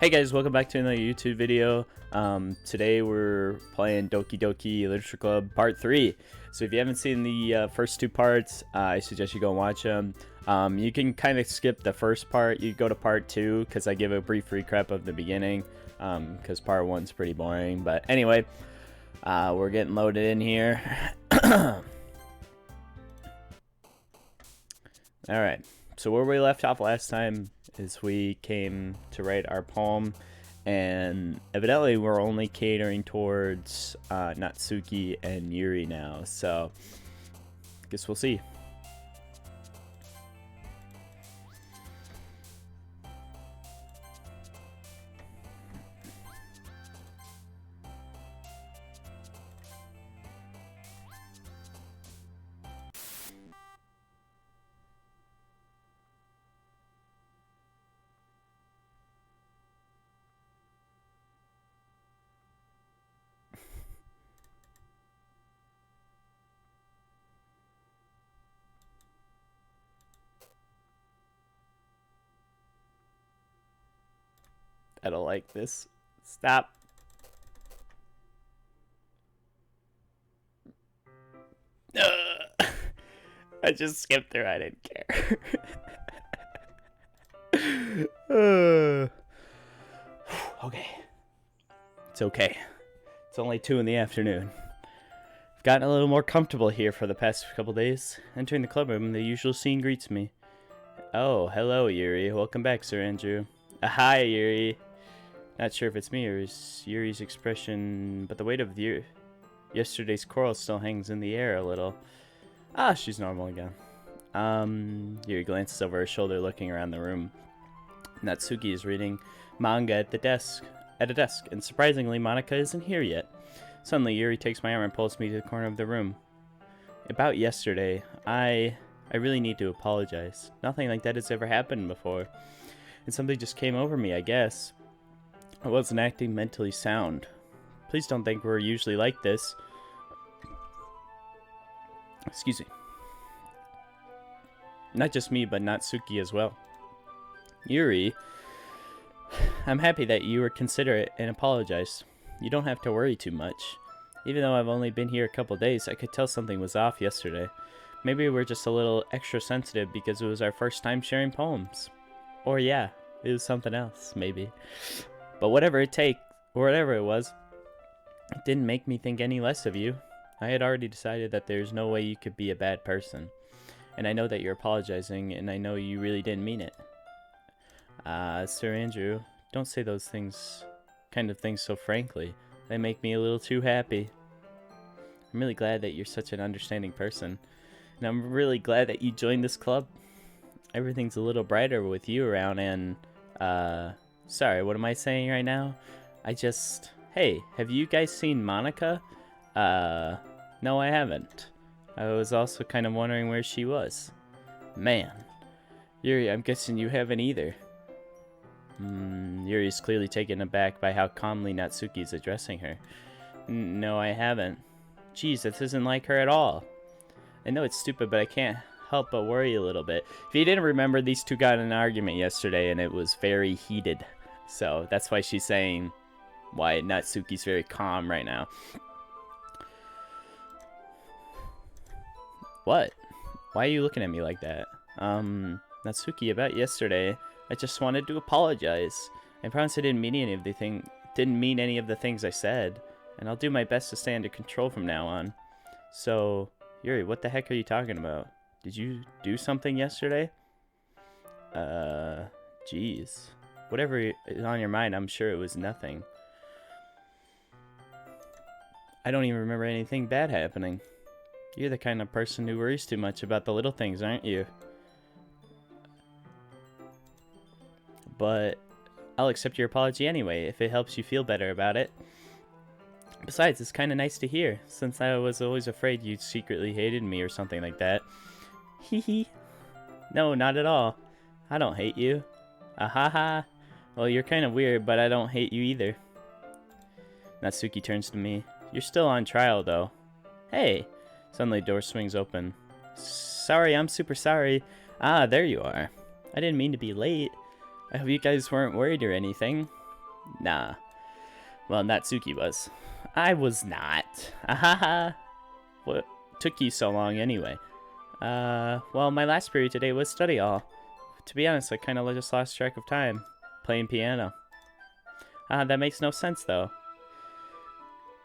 Hey guys, welcome back to another YouTube video. Today we're playing Doki Literature Club Part 3. So if you haven't seen the first two parts, I suggest you go and watch them. You can kind of skip the first part. You go to Part 2 because I give a brief recap of the beginning because Part 1's pretty boring. But anyway, we're getting loaded in here. Alright, so where we left off last time is we came to write our poem, and evidently we're only catering towards Natsuki and Yuri now, so guess we'll see. I don't like this. Stop. I just skipped through. I didn't care. Okay. It's okay. It's only 2 in the afternoon. I've gotten a little more comfortable here for the past couple days. Entering the club room, the usual scene greets me. Oh, hello, Yuri. Welcome back, Sir Andrew. Hi, Yuri. Not sure if it's me or is Yuri's expression, but the weight of yesterday's quarrel still hangs in the air a little. Ah, she's normal again. Yuri glances over her shoulder, looking around the room. Natsuki is reading manga at a desk, and surprisingly, Monika isn't here yet. Suddenly, Yuri takes my arm and pulls me to the corner of the room. About yesterday, I really need to apologize. Nothing like that has ever happened before, and something just came over me, I guess. I wasn't acting mentally sound. Please don't think we're usually like this. Excuse me. Not just me, but Natsuki as well. Yuri, I'm happy that you were considerate and apologized. You don't have to worry too much. Even though I've only been here a couple days, I could tell something was off yesterday. Maybe we're just a little extra sensitive because it was our first time sharing poems. Or yeah, it was something else, maybe. But whatever it was, it didn't make me think any less of you. I had already decided that there's no way you could be a bad person. And I know that you're apologizing, and I know you really didn't mean it. Sir Andrew, don't say those kind of things so frankly. They make me a little too happy. I'm really glad that you're such an understanding person. And I'm really glad that you joined this club. Everything's a little brighter with you around, and, sorry, what am I saying right now? Hey, have you guys seen Monika? No, I haven't. I was also kind of wondering where she was. Man. Yuri, I'm guessing you haven't either. Yuri's clearly taken aback by how calmly Natsuki's addressing her. No, I haven't. Geez, this isn't like her at all. I know it's stupid, but I can't help but worry a little bit. If you didn't remember, these two got in an argument yesterday, and it was very heated. So that's why she's saying why Natsuki's very calm right now. What? Why are you looking at me like that? Natsuki, about yesterday, I just wanted to apologize. I promise I didn't mean any of the things I said, and I'll do my best to stay under control from now on. So, Yuri, what the heck are you talking about? Did you do something yesterday? Jeez. Whatever is on your mind, I'm sure it was nothing. I don't even remember anything bad happening. You're the kind of person who worries too much about the little things, aren't you? But I'll accept your apology anyway, if it helps you feel better about it. Besides, it's kind of nice to hear, since I was always afraid you secretly hated me or something like that. Hee. No, not at all. I don't hate you. Ahaha. Well, you're kind of weird, but I don't hate you either. Natsuki turns to me. You're still on trial, though. Hey! Suddenly, the door swings open. Sorry, I'm super sorry. Ah, there you are. I didn't mean to be late. I hope you guys weren't worried or anything. Nah. Well, Natsuki was. I was not. Ahaha. What took you so long anyway? Well, my last period today was study hall. To be honest, I kind of just lost track of time. Playing piano. That makes no sense, though.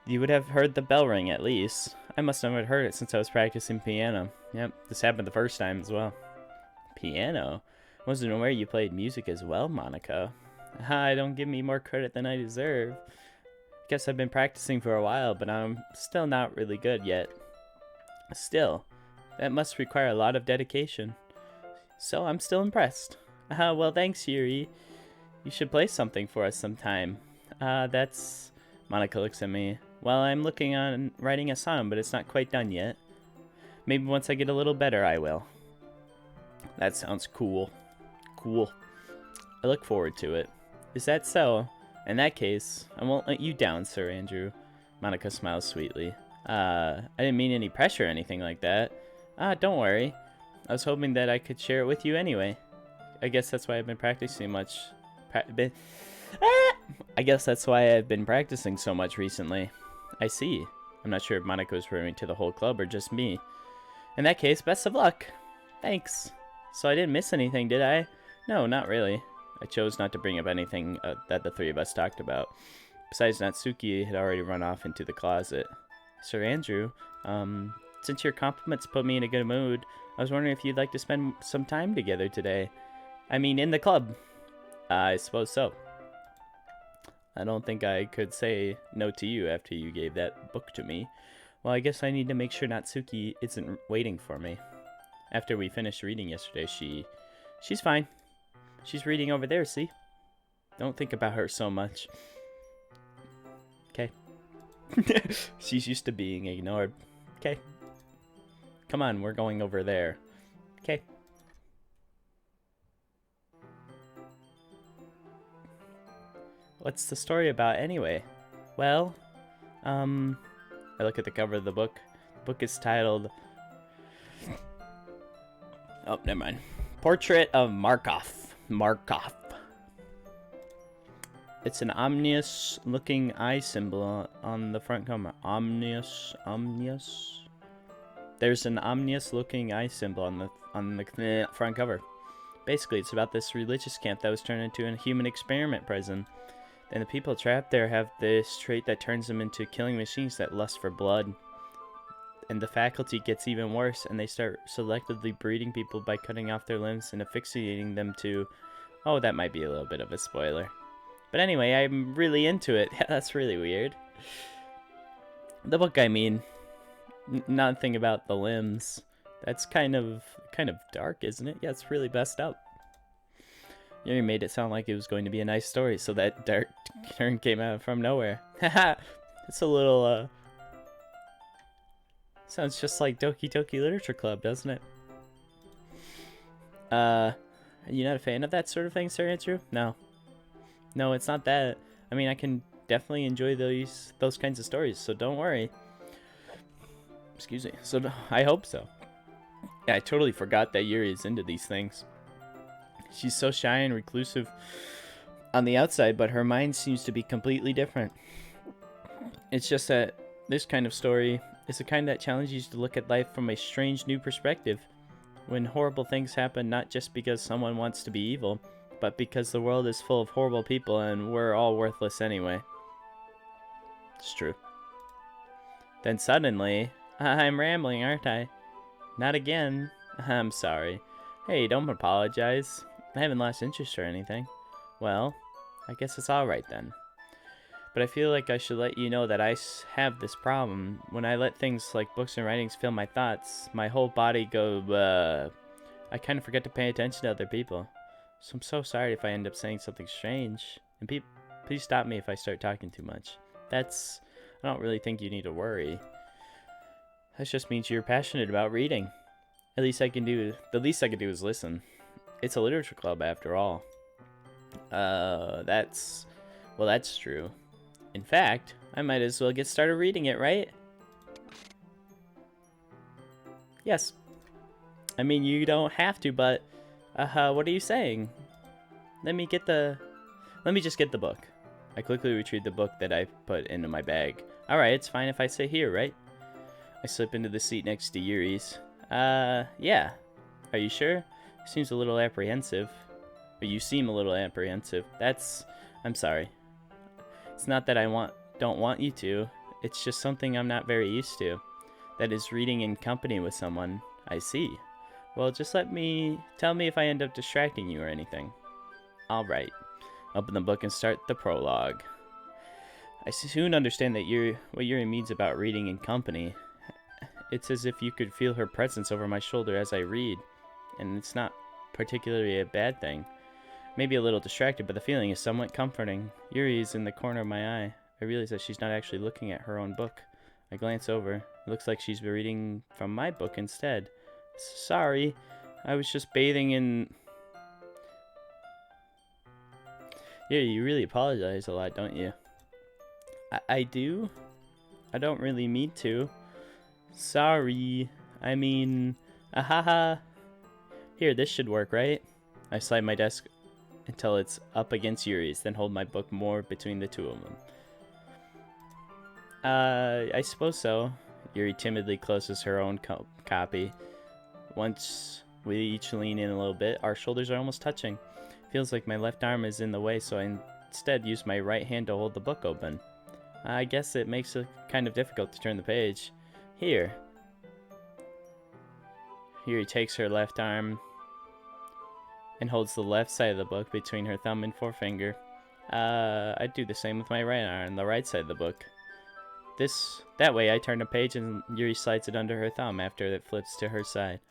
You would have heard the bell ring, at least. I must not have heard it since I was practicing piano. Yep, this happened the first time as well. Piano? Wasn't aware you played music as well, Monica. Don't give me more credit than I deserve. Guess I've been practicing for a while, but I'm still not really good yet. Still, that must require a lot of dedication. So I'm still impressed. Well, thanks, Yuri. You should play something for us sometime. That's... Monica looks at me. Well, I'm looking on writing a song, but it's not quite done yet. Maybe once I get a little better, I will. That sounds cool. Cool. I look forward to it. Is that so? In that case, I won't let you down, Sir Andrew. Monica smiles sweetly. I didn't mean any pressure or anything like that. Don't worry. I was hoping that I could share it with you anyway. I guess that's why I've been practicing much. I guess that's why I've been practicing so much recently. I see. I'm not sure if Monica was referring to the whole club or just me. In that case, best of luck. Thanks. So I didn't miss anything, did I? No, not really. I chose not to bring up anything that the three of us talked about. Besides, Natsuki had already run off into the closet. Sir Andrew, since your compliments put me in a good mood, I was wondering if you'd like to spend some time together today. I mean, in the club. I suppose so. I don't think I could say no to you after you gave that book to me. Well, I guess I need to make sure Natsuki isn't waiting for me. After we finished reading yesterday, she's fine. She's reading over there, see? Don't think about her so much. Okay. She's used to being ignored. Okay. Come on, we're going over there. Okay. What's the story about anyway? Well, I look at the cover of the book. The book is titled... Oh, never mind. Portrait of Markov. Markov. It's an ominous-looking eye symbol on the front cover. Ominous. There's an ominous-looking eye symbol on the front cover. Basically, it's about this religious camp that was turned into a human experiment prison. And the people trapped there have this trait that turns them into killing machines that lust for blood. And the faculty gets even worse, and they start selectively breeding people by cutting off their limbs and asphyxiating them to... Oh, that might be a little bit of a spoiler. But anyway, I'm really into it. That's really weird. The book, I mean. Nothing about the limbs. That's kind of dark, isn't it? Yeah, it's really messed up. You made it sound like it was going to be a nice story, so that dark turn came out from nowhere. Haha, it's a little, sounds just like Doki Literature Club, doesn't it? Are you not a fan of that sort of thing, Sir Andrew? No. No, it's not that. I mean, I can definitely enjoy those kinds of stories, so don't worry. Excuse me. So, I hope so. Yeah, I totally forgot that Yuri is into these things. She's so shy and reclusive on the outside, but her mind seems to be completely different. It's just that this kind of story is the kind that challenges you to look at life from a strange new perspective. When horrible things happen, not just because someone wants to be evil, but because the world is full of horrible people and we're all worthless anyway. It's true. Then suddenly, I'm rambling, aren't I? Not again. I'm sorry. Hey, don't apologize. I haven't lost interest or anything. Well, I guess it's alright then. But I feel like I should let you know that I have this problem. When I let things like books and writings fill my thoughts, my whole body go, I kind of forget to pay attention to other people. So I'm so sorry if I end up saying something strange. And please stop me if I start talking too much. I don't really think you need to worry. That just means you're passionate about reading. The least I can do is listen. It's a literature club after all. That's true. In fact, I might as well get started reading it, right? Yes. I mean, you don't have to, but, what are you saying? Let me just get the book. I quickly retrieve the book that I put into my bag. Alright, it's fine if I sit here, right? I slip into the seat next to Yuri's. Yeah. Are you sure? Seems a little apprehensive. Or you seem a little apprehensive. I'm sorry. It's not that I don't want you to. It's just something I'm not very used to. That is reading in company with someone. I see. Well, just tell me if I end up distracting you or anything. Alright. Open the book and start the prologue. I soon understand that what Yuri means about reading in company. It's as if you could feel her presence over my shoulder as I read, and it's not particularly a bad thing. Maybe a little distracted, but the feeling is somewhat comforting. Yuri is in the corner of my eye. I realize that she's not actually looking at her own book. I glance over. It looks like she's reading from my book instead. Sorry, I was just bathing in... Yuri, you really apologize a lot, don't you? I do? I don't really mean to. Sorry. I mean... Ahaha. Here, this should work, right? I slide my desk until it's up against Yuri's, then hold my book more between the two of them. I suppose so. Yuri timidly closes her own copy. Once we each lean in a little bit, our shoulders are almost touching. Feels like my left arm is in the way, so I instead use my right hand to hold the book open. I guess it makes it kind of difficult to turn the page. Here. Yuri takes her left arm and holds the left side of the book between her thumb and forefinger. I do the same with my right arm, the right side of the book. That way I turn the page and Yuri slides it under her thumb after it flips to her side.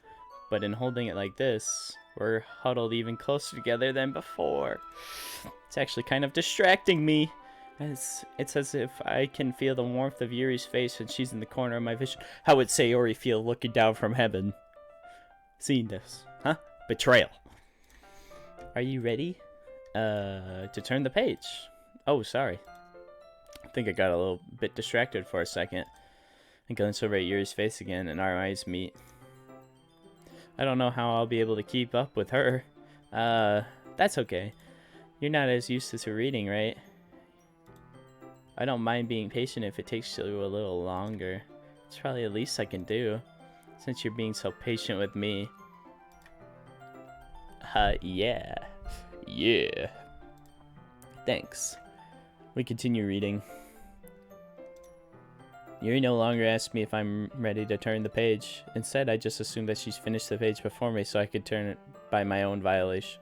But in holding it like this, we're huddled even closer together than before. It's actually kind of distracting me. It's as if I can feel the warmth of Yuri's face when she's in the corner of my vision. How would Sayori feel looking down from heaven? Seeing this, huh? Betrayal. Are you ready? To turn the page. Oh, sorry. I think I got a little bit distracted for a second. I glance over at Yuri's face again, and our eyes meet. I don't know how I'll be able to keep up with her. That's okay. You're not as used to reading, right? I don't mind being patient if it takes you a little longer. It's probably the least I can do, since you're being so patient with me. Yeah. Yeah. Thanks. We continue reading. Yuri no longer asks me if I'm ready to turn the page. Instead, I just assume that she's finished the page before me so I could turn it by my own volition.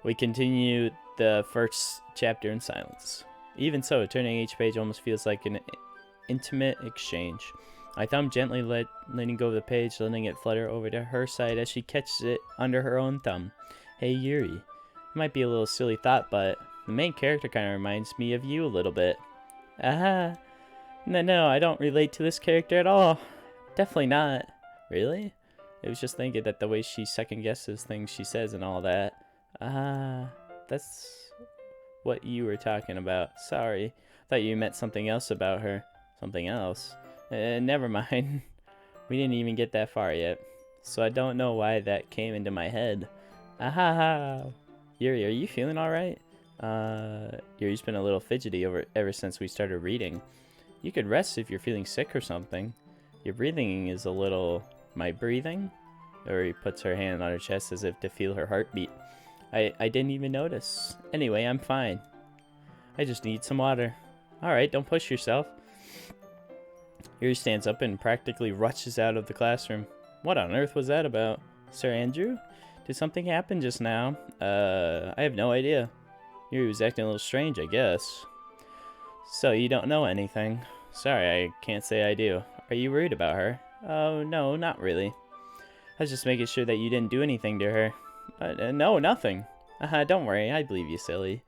We continue the first chapter in silence. Even so, turning each page almost feels like an intimate exchange. My thumb gently letting go of the page, letting it flutter over to her side as she catches it under her own thumb. Hey Yuri, it might be a little silly thought, but the main character kind of reminds me of you a little bit. No, I don't relate to this character at all. Definitely not. Really? I was just thinking that the way she second guesses things she says and all that. That's what you were talking about. Sorry. Thought you meant something else about her. Something else? Never mind. We didn't even get that far yet. So I don't know why that came into my head. Yuri, are you feeling alright? Yuri's been a little fidgety ever since we started reading. You could rest if you're feeling sick or something. Your breathing is a little... My breathing? Or he puts her hand on her chest as if to feel her heartbeat. I didn't even notice. Anyway, I'm fine. I just need some water. Alright, don't push yourself. Yuri stands up and practically rushes out of the classroom. What on earth was that about? Sir Andrew? Did something happen just now? I have no idea. Yuri was acting a little strange, I guess. So, you don't know anything? Sorry, I can't say I do. Are you worried about her? Oh, no, not really. I was just making sure that you didn't do anything to her. No, nothing. Don't worry, I believe you, silly.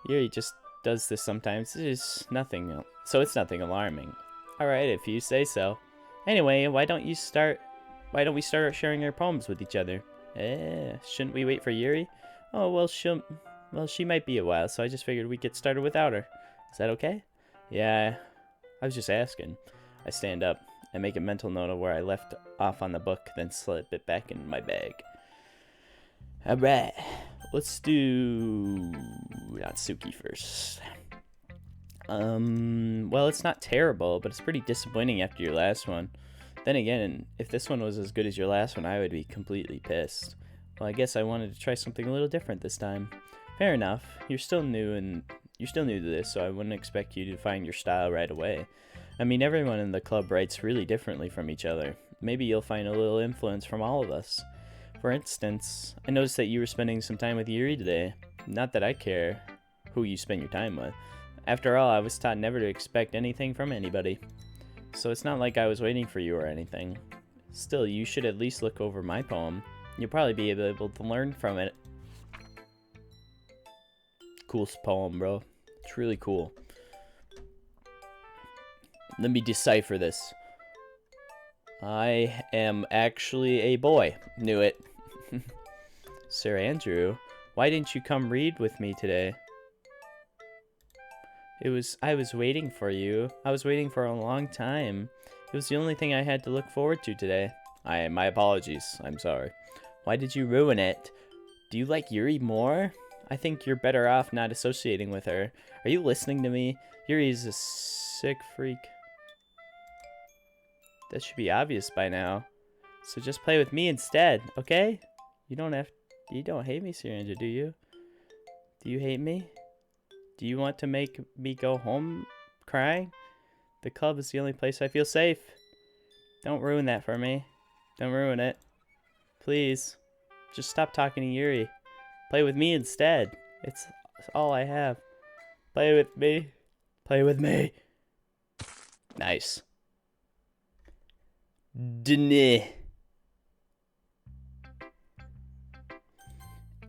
Yuri just does this sometimes. It's nothing. So it's nothing alarming. Alright, if you say so. Anyway, why don't we start sharing our poems with each other? Shouldn't we wait for Yuri? Oh, well, she might be a while, so I just figured we'd get started without her. Is that okay? Yeah, I was just asking. I stand up and make a mental note of where I left off on the book, then slip it back in my bag. Alright, let's do Natsuki first. Well, it's not terrible, but it's pretty disappointing after your last one. Then again, if this one was as good as your last one, I would be completely pissed. Well, I guess I wanted to try something a little different this time. Fair enough. You're still new to this, so I wouldn't expect you to find your style right away. I mean, everyone in the club writes really differently from each other. Maybe you'll find a little influence from all of us. For instance, I noticed that you were spending some time with Yuri today. Not that I care who you spend your time with. After all, I was taught never to expect anything from anybody. So it's not like I was waiting for you or anything. Still, you should at least look over my poem. You'll probably be able to learn from it. Cool poem, bro. It's really cool. Let me decipher this. I am actually a boy. Knew it. Sir Andrew, why didn't you come read with me today? I was waiting for you. I was waiting for a long time. It was the only thing I had to look forward to today. My apologies. I'm sorry. Why did you ruin it? Do you like Yuri more? I think you're better off not associating with her. Are you listening to me? Yuri's a sick freak. That should be obvious by now. So just play with me instead, okay? You don't hate me, Sir Andrew, do you? Do you hate me? Do you want to make me go home crying? The club is the only place I feel safe. Don't ruin that for me. Don't ruin it. Please. Just stop talking to Yuri. Play with me instead. It's all I have. Play with me. Play with me. Nice. Dene.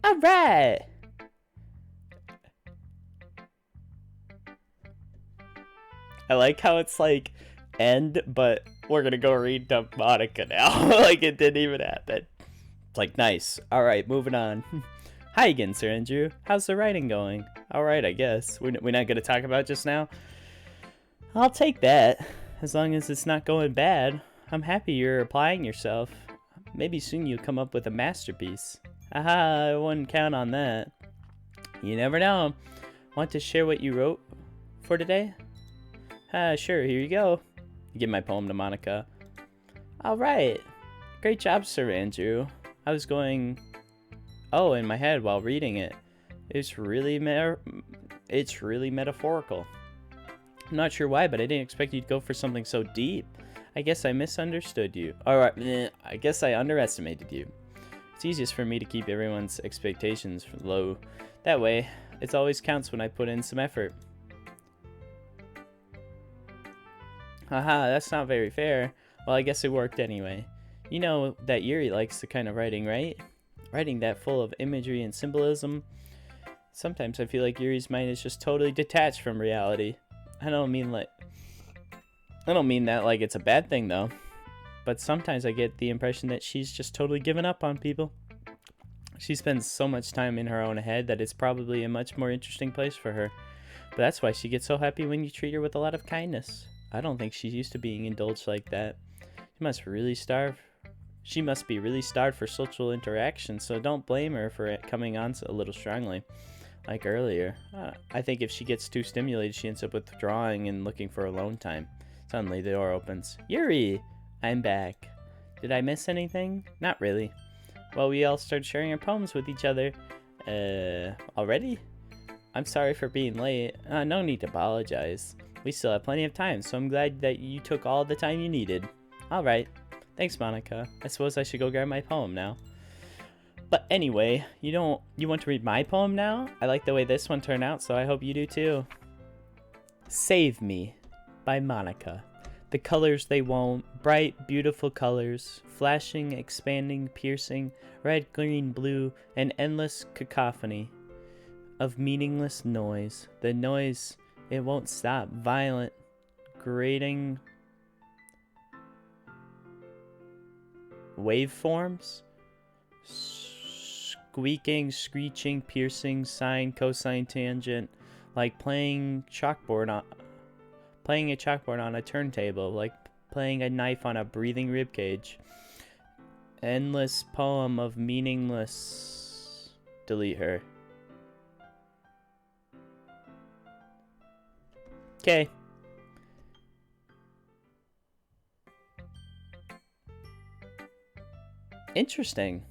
Alright. I like how it's like end, but we're gonna go read to Monica now. Like it didn't even happen. It's like nice. Alright, moving on. Hi again, Sir Andrew. How's the writing going? Alright, I guess. We're not gonna talk about it just now? I'll take that. As long as it's not going bad. I'm happy you're applying yourself. Maybe soon you'll come up with a masterpiece. Haha, I wouldn't count on that. You never know. Want to share what you wrote for today? Sure, here you go. You give my poem to Monica. Alright. Great job, Sir Andrew. I was going in my head while reading it. It's really metaphorical. I'm not sure why, but I didn't expect you to go for something so deep. I guess I misunderstood you. Alright, I guess I underestimated you. It's easiest for me to keep everyone's expectations low. That way, it always counts when I put in some effort. Haha, that's not very fair. Well, I guess it worked anyway. You know that Yuri likes the kind of writing, right? Writing that full of imagery and symbolism. Sometimes I feel like Yuri's mind is just totally detached from reality. I don't mean that like it's a bad thing though. But sometimes I get the impression that she's just totally given up on people. She spends so much time in her own head that it's probably a much more interesting place for her. But that's why she gets so happy when you treat her with a lot of kindness. I don't think she's used to being indulged like that. She must be really starved for social interaction, so don't blame her for it coming on a little strongly. Like earlier. I think if she gets too stimulated, she ends up withdrawing and looking for alone time. Suddenly, the door opens. Yuri! I'm back. Did I miss anything? Not really. Well, we all started sharing our poems with each other. Already? I'm sorry for being late. No need to apologize. We still have plenty of time, so I'm glad that you took all the time you needed. Alright. Thanks, Monica. I suppose I should go grab my poem now. But anyway, you want to read my poem now? I like the way this one turned out, so I hope you do too. Save Me by Monica. The colors they won't, bright, beautiful colors, flashing, expanding, piercing, red, green, blue, an endless cacophony of meaningless noise. The noise, it won't stop, violent, grating waveforms, squeaking, screeching, piercing, sine, cosine, tangent, like playing a chalkboard on a turntable, like playing a knife on a breathing ribcage. Endless poem of meaningless delete her. Okay. Interesting.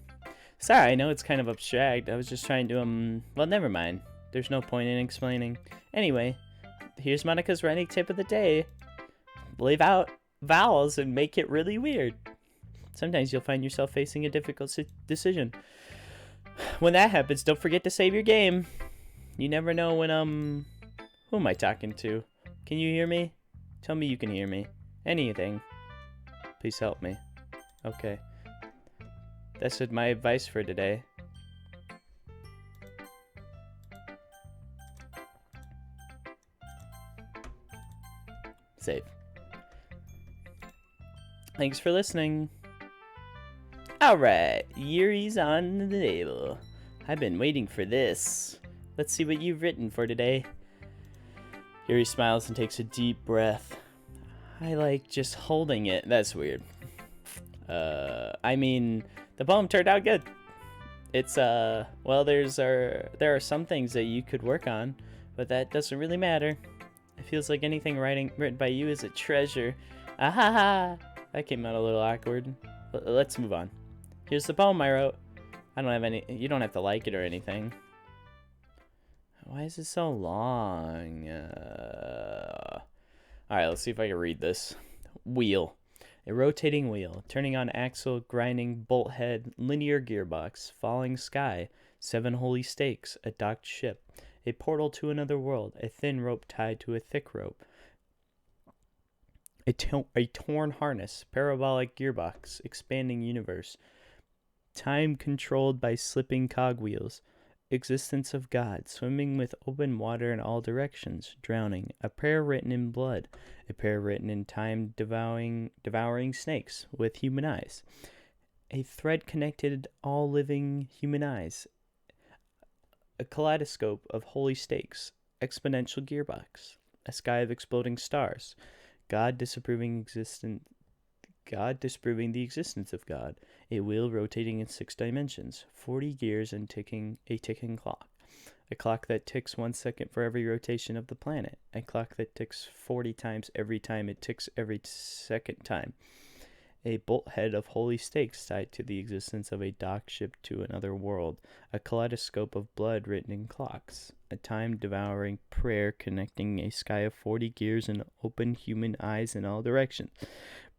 Sorry, I know it's kind of abstract. I was just trying to, well, never mind. There's no point in explaining. Anyway, here's Monica's writing tip of the day. Leave out vowels and make it really weird. Sometimes you'll find yourself facing a difficult decision. When that happens, don't forget to save your game. You never know when, who am I talking to? Can you hear me? Tell me you can hear me. Anything. Please help me. Okay. That's my advice for today. Save. Thanks for listening. Alright, Yuri's on the table. I've been waiting for this. Let's see what you've written for today. Yuri smiles and takes a deep breath. I like just holding it. That's weird. I mean, the poem turned out good. It's, well, there are some things that you could work on, but that doesn't really matter. It feels like anything written by you is a treasure. Ahaha! That came out a little awkward. Let's move on. Here's the poem I wrote. I don't have any. You don't have to like it or anything. Why is it so long? Alright, let's see if I can read this. Wheel. A rotating wheel, turning on axle, grinding bolt head, linear gearbox, falling sky, 7 holy stakes, a docked ship, a portal to another world, a thin rope tied to a thick rope, a torn harness, parabolic gearbox, expanding universe, time controlled by slipping cogwheels, existence of God, swimming with open water in all directions, drowning, a prayer written in blood, a prayer written in time, devouring snakes with human eyes, a thread connected all living human eyes, a kaleidoscope of holy stakes, exponential gearbox, a sky of exploding stars, God disproving the existence of God, a wheel rotating in 6 dimensions, 40 gears and a ticking clock, a clock that ticks 1 second for every rotation of the planet, a clock that ticks 40 times every time it ticks every second time, a bolt head of holy stakes tied to the existence of a docked ship to another world, a kaleidoscope of blood written in clocks, a time-devouring prayer connecting a sky of 40 gears and open human eyes in all directions,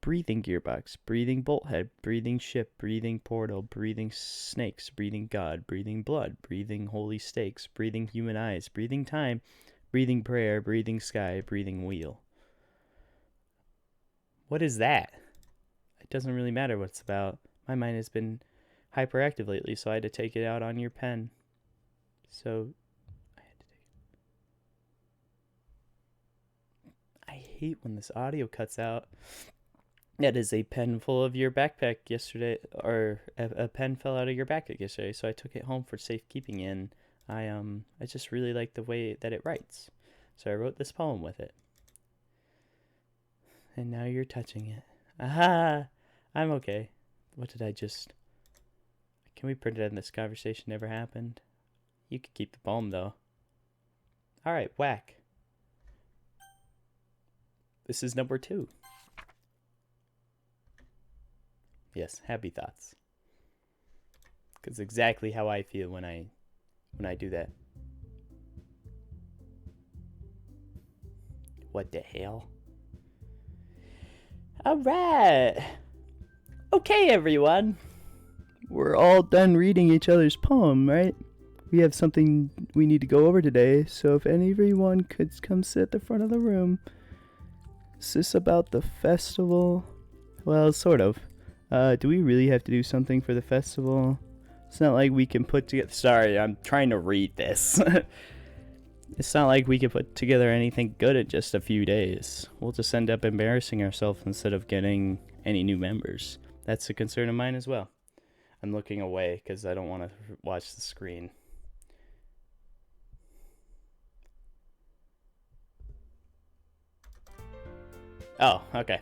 breathing gearbox, breathing bolt head, breathing ship, breathing portal, breathing snakes, breathing God, breathing blood, breathing holy stakes, breathing human eyes, breathing time, breathing prayer, breathing sky, breathing wheel. What is that? It doesn't really matter what it's about. My mind has been hyperactive lately, so I had to take it out on your pen. So, I hate when this audio cuts out. That is a pen full of your backpack yesterday, or a pen fell out of your backpack yesterday, so I took it home for safekeeping, and I just really like the way that it writes. So I wrote this poem with it. And now you're touching it. Aha! I'm okay. What did I just... Can we pretend this conversation never happened? You could keep the poem, though. Alright, whack. This is number 2. Yes, happy thoughts. Because exactly how I feel when I do that. What the hell? Alright. Okay, everyone. We're all done reading each other's poem, right? We have something we need to go over today, so if everyone could come sit at the front of the room. Is this about the festival? Well, sort of. Do we really have to do something for the festival? It's not like we can put together... Sorry, I'm trying to read this. It's not like we can put together anything good in just a few days. We'll just end up embarrassing ourselves instead of getting any new members. That's a concern of mine as well. I'm looking away because I don't want to watch the screen. Oh, okay.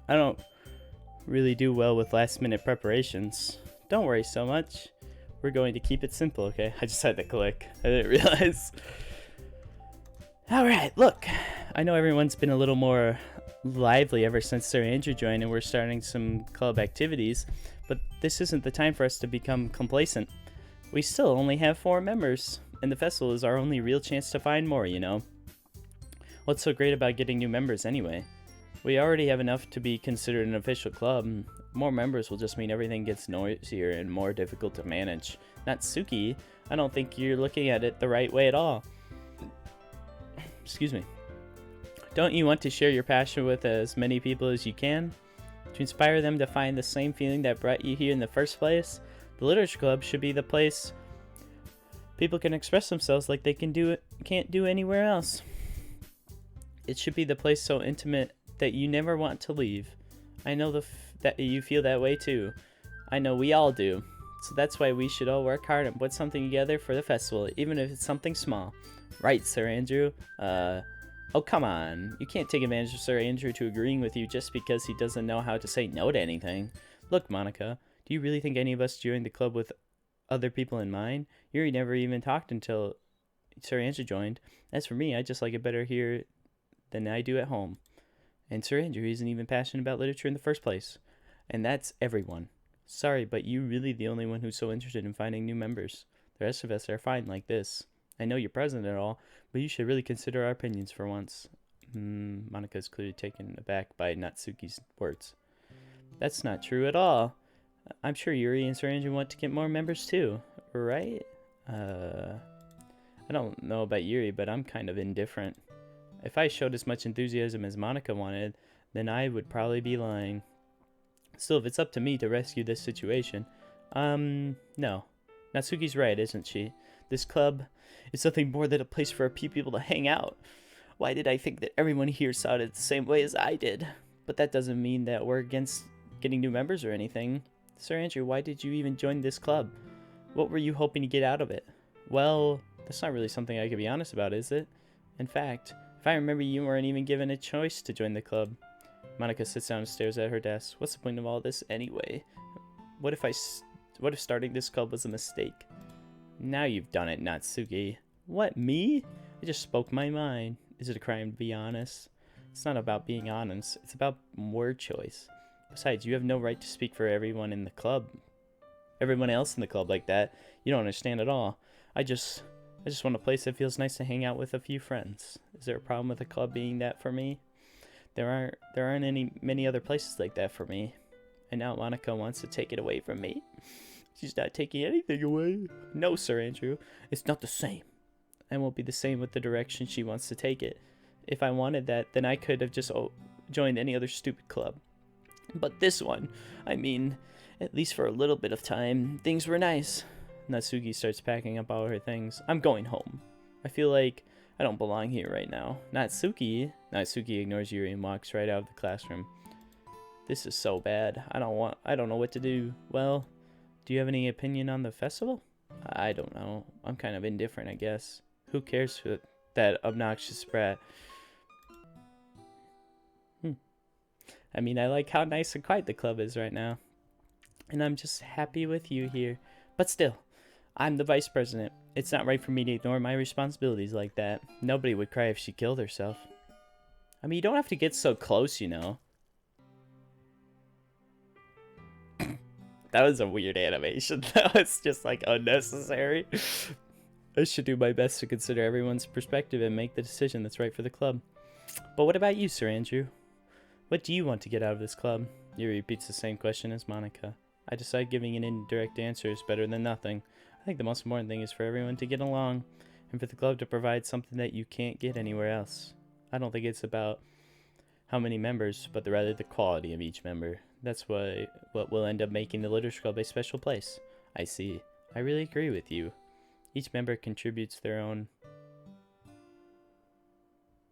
I don't really do well with last minute preparations. Don't worry so much. We're going to keep it simple, okay? I just had to click. I didn't realize. Alright, look. I know everyone's been a little more lively ever since Sir Andrew joined and we're starting some club activities, but this isn't the time for us to become complacent. We still only have 4 members, and the festival is our only real chance to find more, you know? What's so great about getting new members anyway? We already have enough to be considered an official club. More members will just mean everything gets noisier and more difficult to manage. Natsuki, I don't think you're looking at it the right way at all. Excuse me. Don't you want to share your passion with as many people as you can? To inspire them to find the same feeling that brought you here in the first place? The Literature Club should be the place people can express themselves like they can't do anywhere else. It should be the place so intimate that you never want to leave. I know that you feel that way too. I know we all do. So that's why we should all work hard and put something together for the festival, even if it's something small. Right, Sir Andrew? Oh, come on. You can't take advantage of Sir Andrew to agreeing with you just because he doesn't know how to say no to anything. Look, Monica, do you really think any of us joined the club with other people in mind? Yuri never even talked until Sir Andrew joined. As for me, I just like it better here than I do at home. And Sir Andrew isn't even passionate about literature in the first place. And that's everyone. Sorry, but you're really the only one who's so interested in finding new members. The rest of us are fine like this. I know you're present at all, but you should really consider our opinions for once. Monica's clearly taken aback by Natsuki's words. That's not true at all. I'm sure Yuri and Sir Andrew want to get more members too, right? I don't know about Yuri, but I'm kind of indifferent. If I showed as much enthusiasm as Monica wanted, then I would probably be lying. Still, if it's up to me to rescue this situation, no. Natsuki's right, isn't she? This club is nothing more than a place for a few people to hang out. Why did I think that everyone here saw it the same way as I did? But that doesn't mean that we're against getting new members or anything. Sir Andrew, why did you even join this club? What were you hoping to get out of it? Well, that's not really something I could be honest about, is it? In fact, if I remember, you weren't even given a choice to join the club. Monica sits down and stares at her desk. What's the point of all this anyway? What if starting this club was a mistake? Now you've done it, Natsuki. What, me? I just spoke my mind. Is it a crime to be honest? It's not about being honest. It's about word choice. Besides, you have no right to speak for everyone in the club. Everyone else in the club like that. You don't understand at all. I just want a place that feels nice to hang out with a few friends. Is there a problem with a club being that for me? There aren't many other places like that for me. And now Monica wants to take it away from me. She's not taking anything away. No, Sir Andrew. It's not the same. And won't be the same with the direction she wants to take it. If I wanted that, then I could have just joined any other stupid club. But this one, I mean, at least for a little bit of time, things were nice. Natsuki starts packing up all her things. I'm going home. I feel like I don't belong here right now. Natsuki ignores Yuri and walks right out of the classroom. This is so bad. I don't know what to do. Well, do you have any opinion on the festival? I don't know. I'm kind of indifferent, I guess. Who cares for that obnoxious brat? I mean, I like how nice and quiet the club is right now. And I'm just happy with you here. But still, I'm the vice president. It's not right for me to ignore my responsibilities like that. Nobody would cry if she killed herself. I mean, you don't have to get so close, you know. That was a weird animation. That was just, like, unnecessary. I should do my best to consider everyone's perspective and make the decision that's right for the club. But what about you, Sir Andrew? What do you want to get out of this club? Yuri repeats the same question as Monica. I decide giving an indirect answer is better than nothing. I think the most important thing is for everyone to get along, and for the club to provide something that you can't get anywhere else. I don't think it's about how many members, but rather the quality of each member. That's what will end up making the Literature Club a special place. I see. I really agree with you. Each member contributes their own...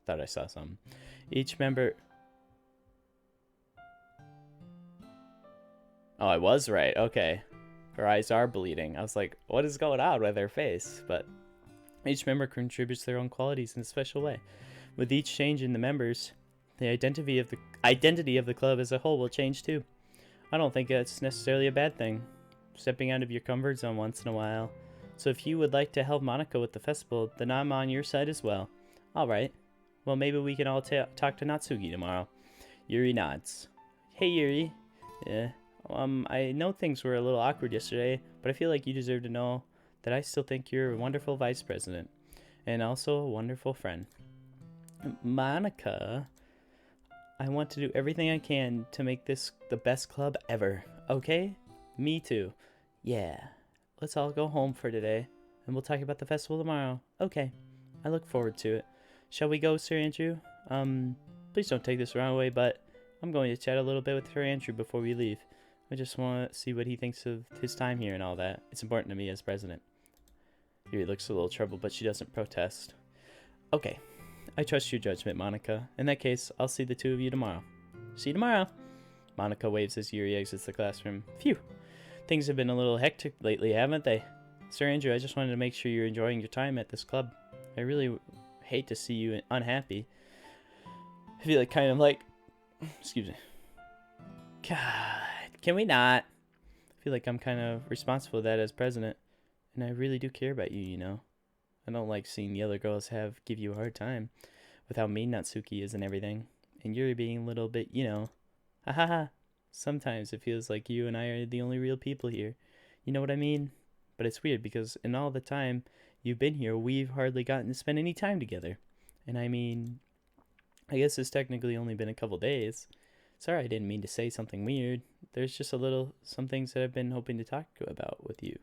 Thought I saw something. Each member... Oh, I was right. Okay. Her eyes are bleeding. I was like, what is going on with her face? But each member contributes their own qualities in a special way. With each change in the members, the identity of the club as a whole will change too. I don't think that's necessarily a bad thing. stepping out of your comfort zone once in a while. So if you would like to help Monica with the festival, then I'm on your side as well. Alright. Well, maybe we can all talk to Natsuki tomorrow. Yuri nods. Hey, Yuri. Yeah. I know things were a little awkward yesterday, but I feel like you deserve to know that I still think you're a wonderful vice president. And also a wonderful friend. Monica, I want to do everything I can to make this the best club ever. Okay? Me too. Yeah. Let's all go home for today, and we'll talk about the festival tomorrow. Okay. I look forward to it. Shall we go, Sir Andrew? Please don't take this the wrong way, but I'm going to chat a little bit with Sir Andrew before we leave. I just want to see what he thinks of his time here and all that. It's important to me as president. Yuri looks a little troubled, but she doesn't protest. Okay. I trust your judgment, Monica. In that case, I'll see the two of you tomorrow. See you tomorrow. Monica waves as Yuri exits the classroom. Phew. Things have been a little hectic lately, haven't they? Sir Andrew, I just wanted to make sure you're enjoying your time at this club. I really hate to see you unhappy. I feel like excuse me. God, can we not? I feel like I'm kind of responsible for that as president, and I really do care about you, you know. I don't like seeing the other girls give you a hard time with how mean Natsuki is and everything, and Yuri being a little bit, you know, ha ha ha. Sometimes it feels like you and I are the only real people here. You know what I mean? But it's weird because in all the time you've been here, we've hardly gotten to spend any time together. And I mean, I guess it's technically only been a couple days. Sorry, I didn't mean to say something weird. There's just some things that I've been hoping to talk about with you.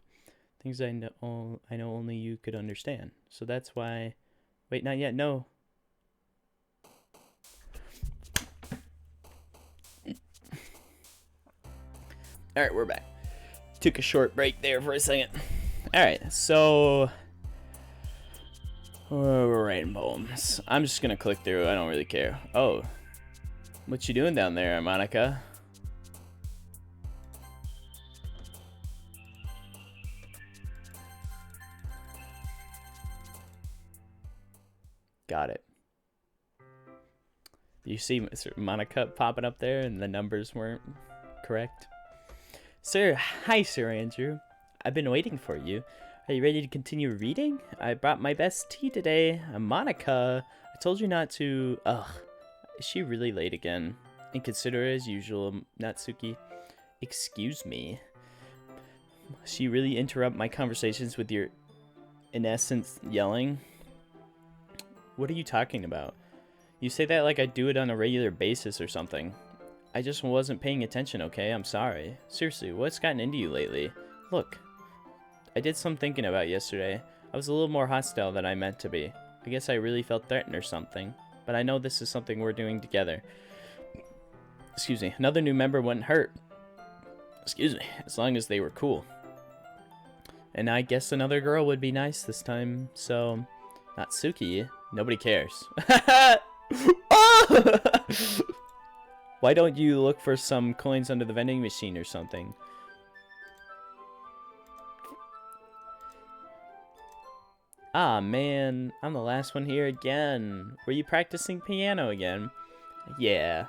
Things I know only you could understand. So that's why... Wait, not yet, no. Alright, we're back. Took a short break there for a second. Alright, so... we're writing poems. I'm just gonna click through, I don't really care. Oh. What you doing down there, Monica? Got it. You see Monica popping up there and the numbers weren't correct? Hi, Sir Andrew. I've been waiting for you. Are you ready to continue reading? I brought my best tea today. Monica, I told you not to... Ugh. Is she really late again? Inconsiderate as usual, Natsuki. Excuse me. She really interrupt my conversations with your, in essence, yelling? What are you talking about? You say that like I do it on a regular basis or something. I just wasn't paying attention, okay? I'm sorry. Seriously, what's gotten into you lately? Look, I did some thinking about yesterday. I was a little more hostile than I meant to be. I guess I really felt threatened or something. But I know this is something we're doing together. Excuse me. Another new member wouldn't hurt. Excuse me. As long as they were cool. And I guess another girl would be nice this time, so... Natsuki? Nobody cares. Why don't you look for some coins under the vending machine or something? Ah, man. I'm the last one here again. Were you practicing piano again? Yeah.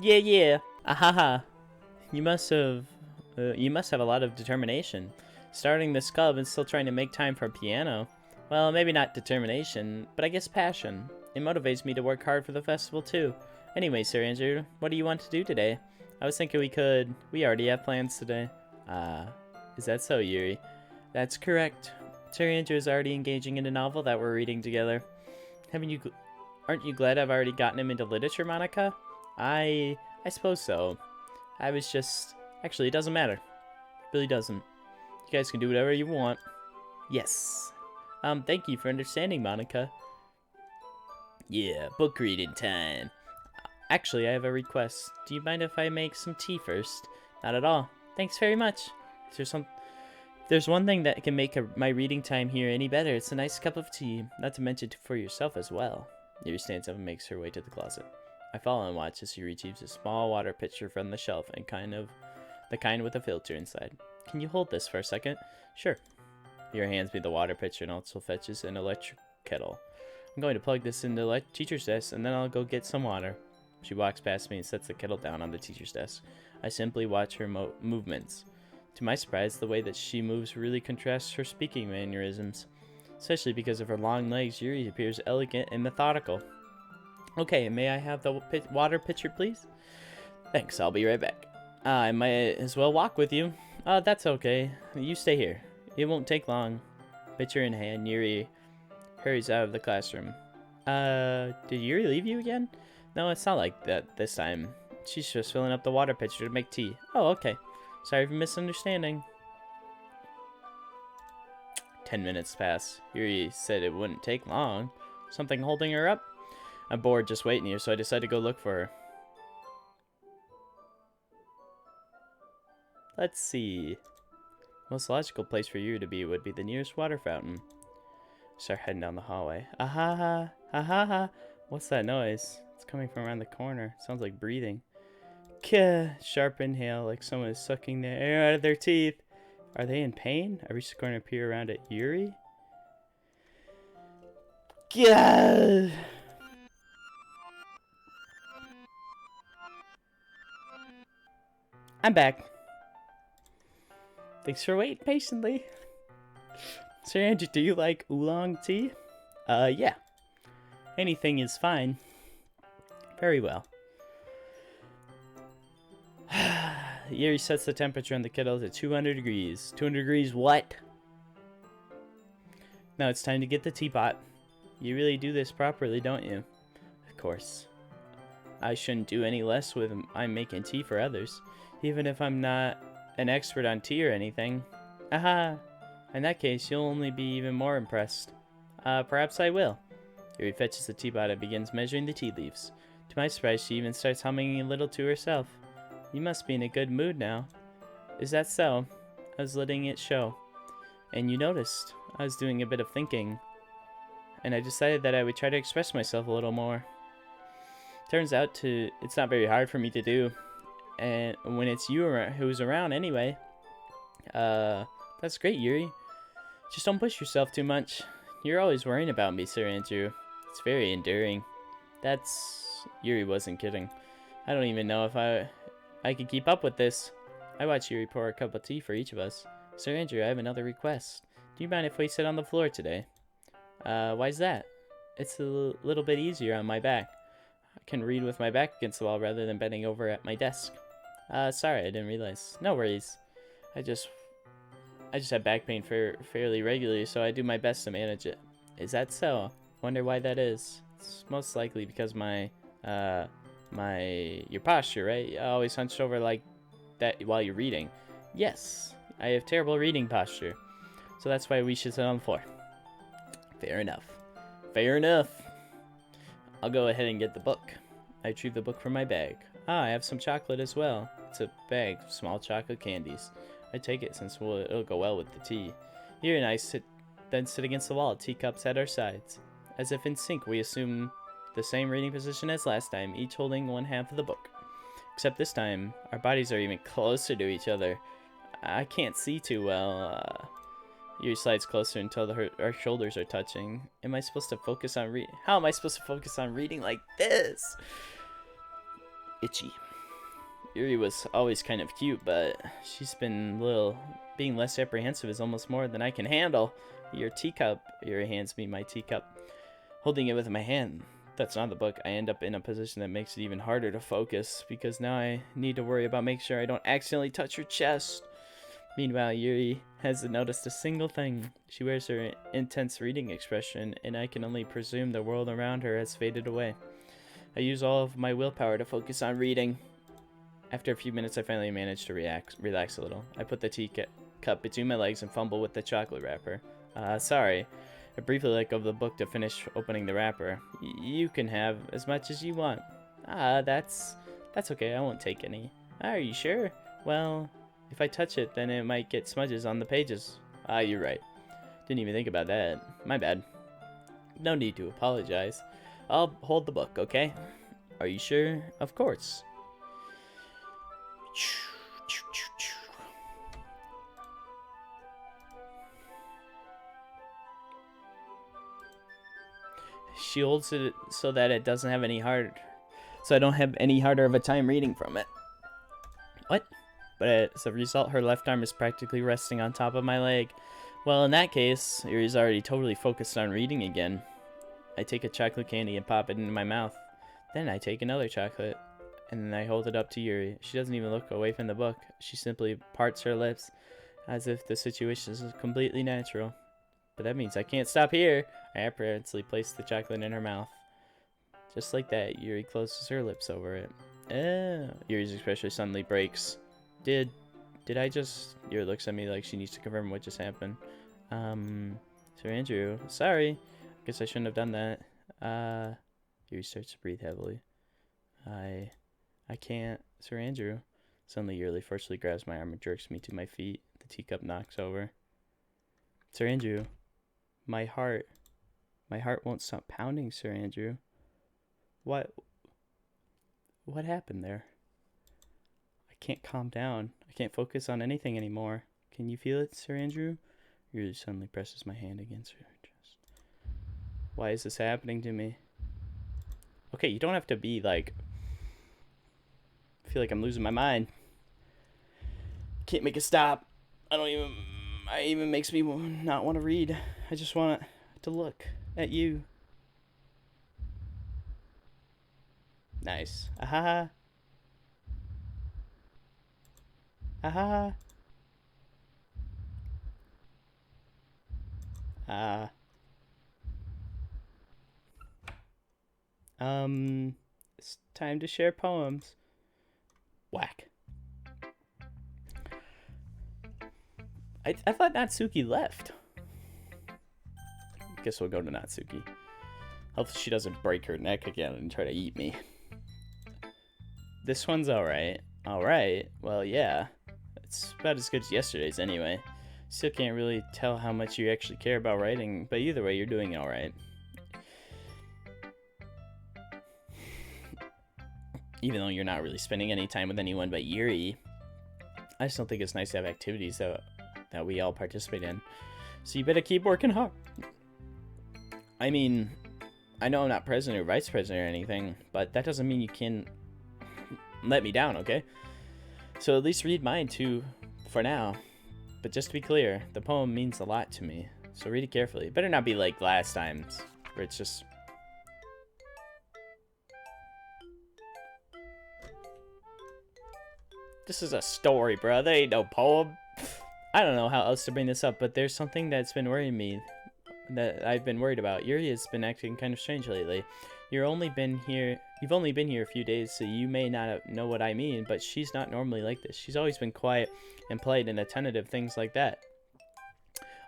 Yeah. Ahaha. You must have a lot of determination. Starting this club and still trying to make time for piano. Well, maybe not determination, but I guess passion. It motivates me to work hard for the festival too. Anyway, Sir Andrew, what do you want to do today? I was thinking we already have plans today. Is that so, Yuri? That's correct. Sir Andrew is already engaging in a novel that we're reading together. Aren't you glad I've already gotten him into literature, Monica? I suppose so. I was just... Actually, it doesn't matter. It really doesn't. You guys can do whatever you want. Yes. Thank you for understanding, Monica. Yeah, book reading time. Actually, I have a request. Do you mind if I make some tea first? Not at all. Thanks very much. There's one thing that can make my reading time here any better. It's a nice cup of tea. Not to mention for yourself as well. Yuri stands up and makes her way to the closet. I follow and watch as she retrieves a small water pitcher from the shelf and the kind with a filter inside. Can you hold this for a second? Sure. Yuri hands me the water pitcher and also fetches an electric kettle. I'm going to plug this into the teacher's desk and then I'll go get some water. She walks past me and sets the kettle down on the teacher's desk. I simply watch her movements. To my surprise, the way that she moves really contrasts her speaking mannerisms. Especially because of her long legs, Yuri appears elegant and methodical. Okay, may I have the water pitcher, please? Thanks, I'll be right back. I might as well walk with you. That's okay. You stay here. It won't take long. Pitcher in hand, Yuri hurries out of the classroom. Did Yuri leave you again? No, it's not like that this time. She's just filling up the water pitcher to make tea. Oh, okay. Sorry for misunderstanding. 10 minutes pass. Yuri said it wouldn't take long. Something holding her up? I'm bored just waiting here, so I decided to go look for her. Let's see. Most logical place for Yuri to be would be the nearest water fountain. Start heading down the hallway. Ahaha, ahaha. What's that noise? It's coming from around the corner. Sounds like breathing. Kah! Sharp inhale, like someone is sucking the air out of their teeth. Are they in pain? I reach the corner and peer around at Yuri. Gah! I'm back. Thanks for waiting patiently. Sir Andrew, do you like oolong tea? Yeah. Anything is fine. Very well. Yuri sets the temperature on the kettle to 200 degrees. 200 degrees what? Now it's time to get the teapot. You really do this properly, don't you? Of course. I shouldn't do any less with I'm making tea for others. Even if I'm not an expert on tea or anything. Aha! In that case, you'll only be even more impressed. Perhaps I will. Yuri fetches the teapot and begins measuring the tea leaves. To my surprise, she even starts humming a little to herself. You must be in a good mood now. Is that so? I was letting it show. And you noticed. I was doing a bit of thinking. And I decided that I would try to express myself a little more. Turns out it's not very hard for me to do. And when it's you who's around anyway. That's great, Yuri. Just don't push yourself too much. You're always worrying about me, Sir Andrew. It's very endearing. Yuri wasn't kidding. I don't even know if I could keep up with this. I watch Yuri pour a cup of tea for each of us. Sir Andrew, I have another request. Do you mind if we sit on the floor today? Why's that? It's a little bit easier on my back. I can read with my back against the wall rather than bending over at my desk. Sorry, I didn't realize. No worries. I just have back pain fairly regularly, so I do my best to manage it. Is that so? Wonder why that is. It's most likely because your posture, right? Always hunched over like that while you're reading. Yes, I have terrible reading posture. So that's why we should sit on the floor. Fair enough. Fair enough. I'll go ahead and get the book. I retrieve the book from my bag. I have some chocolate as well. It's a bag of small chocolate candies. I take it since it'll go well with the tea. Yuri and I sit against the wall, teacups at our sides. As if in sync, we assume the same reading position as last time, each holding one half of the book. Except this time, our bodies are even closer to each other. I can't see too well. Yuri slides closer until our shoulders are touching. Am I supposed to focus on reading? How am I supposed to focus on reading like this? Itchy. Yuri was always kind of cute, but she's been being less apprehensive is almost more than I can handle. Yuri hands me my teacup. Holding it with my hand. That's not the book. I end up in a position that makes it even harder to focus, because now I need to worry about making sure I don't accidentally touch her chest. Meanwhile, Yuri hasn't noticed a single thing. She wears her intense reading expression, and I can only presume the world around her has faded away. I use all of my willpower to focus on reading. After a few minutes, I finally manage to relax a little. I put the teacup between my legs and fumble with the chocolate wrapper. Sorry. I briefly let go of the book to finish opening the wrapper. You can have as much as you want. That's okay. I won't take any. Are you sure? Well, if I touch it, then it might get smudges on the pages. You're right. Didn't even think about that. My bad. No need to apologize. I'll hold the book, okay? Are you sure? Of course. She holds it so that it doesn't have any so I don't have any harder of a time reading from it. What? but as a result, her left arm is practically resting on top of my leg. Well, in that case, Yuri's already totally focused on reading again. I take a chocolate candy and pop it into my mouth. Then I take another chocolate, and then I hold it up to Yuri. She doesn't even look away from the book. She simply parts her lips, as if the situation is completely natural. But that means I can't stop here. I apparently place the chocolate in her mouth. Just like that, Yuri closes her lips over it. Oh. Yuri's expression suddenly breaks. Did I just... Yuri looks at me like she needs to confirm what just happened. Sir Andrew, sorry. I guess I shouldn't have done that. Yuri starts to breathe heavily. I can't. Sir Andrew. Suddenly, Yuri forcefully grabs my arm and jerks me to my feet. The teacup knocks over. Sir Andrew, my heart won't stop pounding, Sir Andrew. What happened there? I can't calm down. I can't focus on anything anymore. Can you feel it, Sir Andrew? Yuri suddenly presses my hand against her chest. Why is this happening to me? Okay, you don't have to be like... I feel like I'm losing my mind. Can't make it stop. It even makes me not want to read. I just want to look at you. Nice. Aha. Aha. It's time to share poems. Whack. I thought Natsuki left. Guess we'll go to Natsuki. Hopefully she doesn't break her neck again and try to eat me. This one's alright. Alright, well yeah. It's about as good as yesterday's anyway. Still can't really tell how much you actually care about writing, but either way, you're doing alright. Even though you're not really spending any time with anyone but Yuri, I just don't think it's nice to have activities that we all participate in. So you better keep working hard. I mean, I know I'm not president or vice president or anything, but that doesn't mean you can let me down, okay? So at least read mine too, for now. But just to be clear, the poem means a lot to me, so read it carefully. It better not be like last time's, where it's just... This is a story, bro. There ain't no poem. I don't know how else to bring this up, but there's something that's been worrying me, that I've been worried about. Yuri has been acting kind of strange lately. You've only been here a few days, so you may not know what I mean, but she's not normally like this. She's always been quiet and polite and attentive, things like that.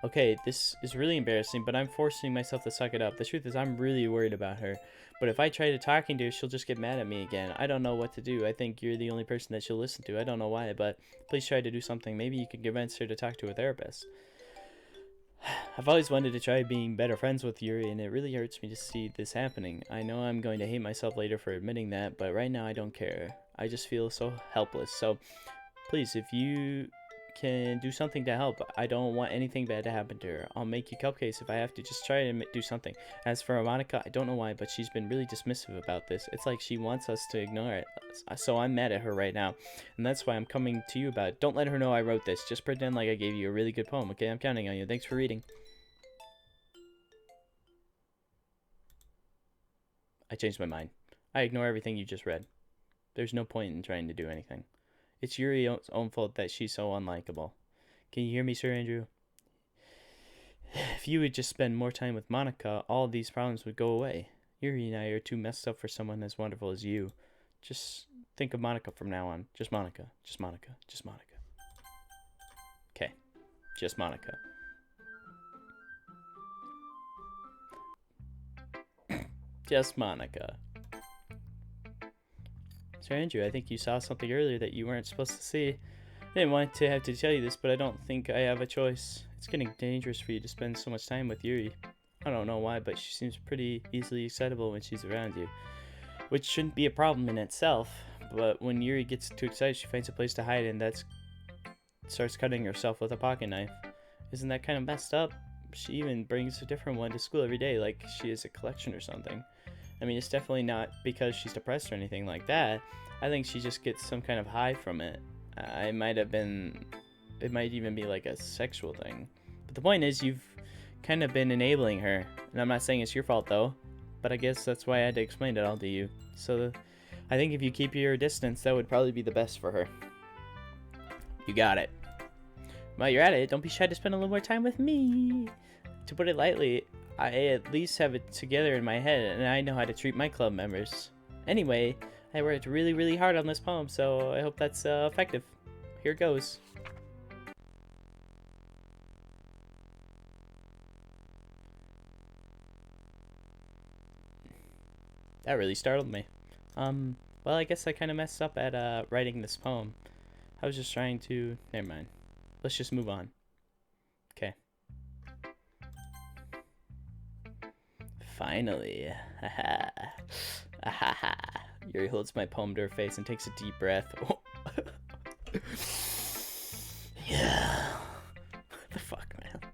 Okay, this is really embarrassing, but I'm forcing myself to suck it up. The truth is, I'm really worried about her. But if I try talking to her, she'll just get mad at me again. I don't know what to do. I think you're the only person that she'll listen to. I don't know why, but please try to do something. Maybe you can convince her to talk to a therapist. I've always wanted to try being better friends with Yuri, and it really hurts me to see this happening. I know I'm going to hate myself later for admitting that, but right now I don't care. I just feel so helpless. So, please, if you can do something to help, I don't want anything bad to happen to her. I'll make you cupcakes if I have to. Just try to do something. As for Monica, I don't know why, but she's been really dismissive about this. It's like she wants us to ignore it. So I'm mad at her right now, and that's why I'm coming to you about it. Don't let her know I wrote this. Just pretend like I gave you a really good poem, okay? I'm counting on you. Thanks for reading. I changed my mind. I ignore everything you just read. There's no point in trying to do anything. It's Yuri's own fault that she's so unlikable. Can you hear me, Sir Andrew? If you would just spend more time with Monica, all of these problems would go away. Yuri and I are too messed up for someone as wonderful as you. Just think of Monica from now on. Just Monica. Just Monica. Just Monica. Okay. Just Monica. Just Monica. Sir Andrew, I think you saw something earlier that you weren't supposed to see. I didn't want to have to tell you this, but I don't think I have a choice. It's getting dangerous for you to spend so much time with Yuri. I don't know why, but she seems pretty easily excitable when she's around you. Which shouldn't be a problem in itself, but when Yuri gets too excited, she finds a place to hide and starts cutting herself with a pocket knife. Isn't that kind of messed up? She even brings a different one to school every day, like she has a collection or something. I mean, it's definitely not because she's depressed or anything like that. I think she just gets some kind of high from it. I might have been... It might even be like a sexual thing. But the point is, you've kind of been enabling her. And I'm not saying it's your fault, though. But I guess that's why I had to explain it all to you. So I think if you keep your distance, that would probably be the best for her. You got it. While you're at it, don't be shy to spend a little more time with me. To put it lightly, I at least have it together in my head, and I know how to treat my club members. Anyway, I worked really, really hard on this poem, so I hope that's effective. Here goes. That really startled me. Well, I guess I kind of messed up at writing this poem. I was just trying to... Never mind. Let's just move on. Okay. Finally. Haha. Ahaha. Yuri holds my poem to her face and takes a deep breath. Oh. Yeah. What the fuck, man?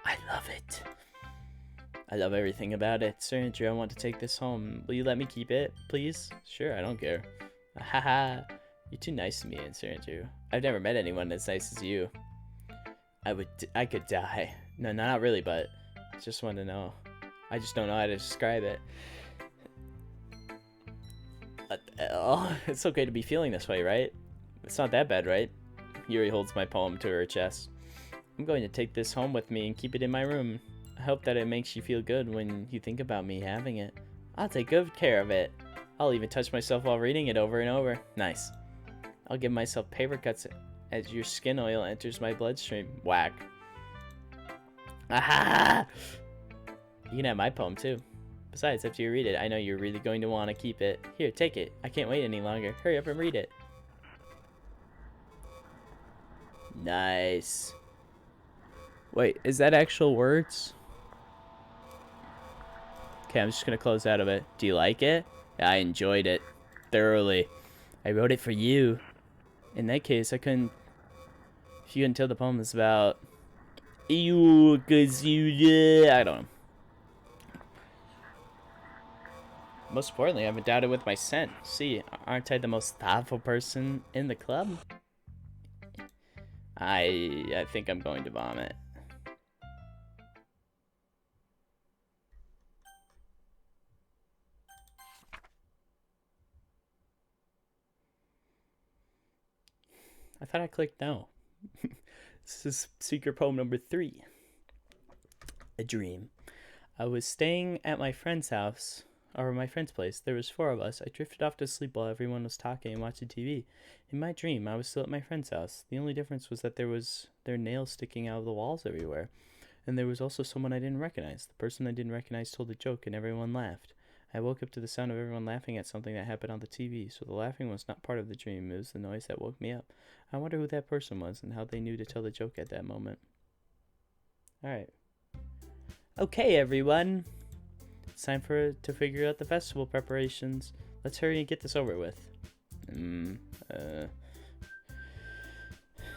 I love it. I love everything about it. Sir Andrew, I want to take this home. Will you let me keep it, please? Sure, I don't care. Haha. You're too nice to me, Sir Andrew. I've never met anyone as nice as you. I could die. No, not really, but just want to know. I just don't know how to describe it. What the hell? It's okay to be feeling this way, right? It's not that bad, right? Yuri holds my poem to her chest. I'm going to take this home with me and keep it in my room. I hope that it makes you feel good when you think about me having it. I'll take good care of it. I'll even touch myself while reading it over and over. Nice. I'll give myself paper cuts as your skin oil enters my bloodstream. Whack. Aha! You can have my poem too. Besides, after you read it, I know you're really going to want to keep it. Here, take it. I can't wait any longer. Hurry up and read it. Nice. Wait, is that actual words? Okay, I'm just gonna close out of it. Do you like it? I enjoyed it thoroughly. I wrote it for you. In that case, I couldn't... If you couldn't tell, the poem is about... You, cause you... I don't know. Most importantly, I haven't doubted with my scent. See, aren't I the most thoughtful person in the club? I think I'm going to vomit. I thought I clicked no. This is secret poem number 3. A dream. I was staying at my friend's house, or my friend's place. There was 4 of us. I drifted off to sleep while everyone was talking and watching TV. In my dream, I was still at my friend's house. The only difference was that there was their nails sticking out of the walls everywhere. And there was also someone I didn't recognize. The person I didn't recognize told a joke and everyone laughed. I woke up to the sound of everyone laughing at something that happened on the TV, so the laughing was not part of the dream. It was the noise that woke me up. I wonder who that person was and how they knew to tell the joke at that moment. Alright. Okay, everyone. It's time to figure out the festival preparations. Let's hurry and get this over with.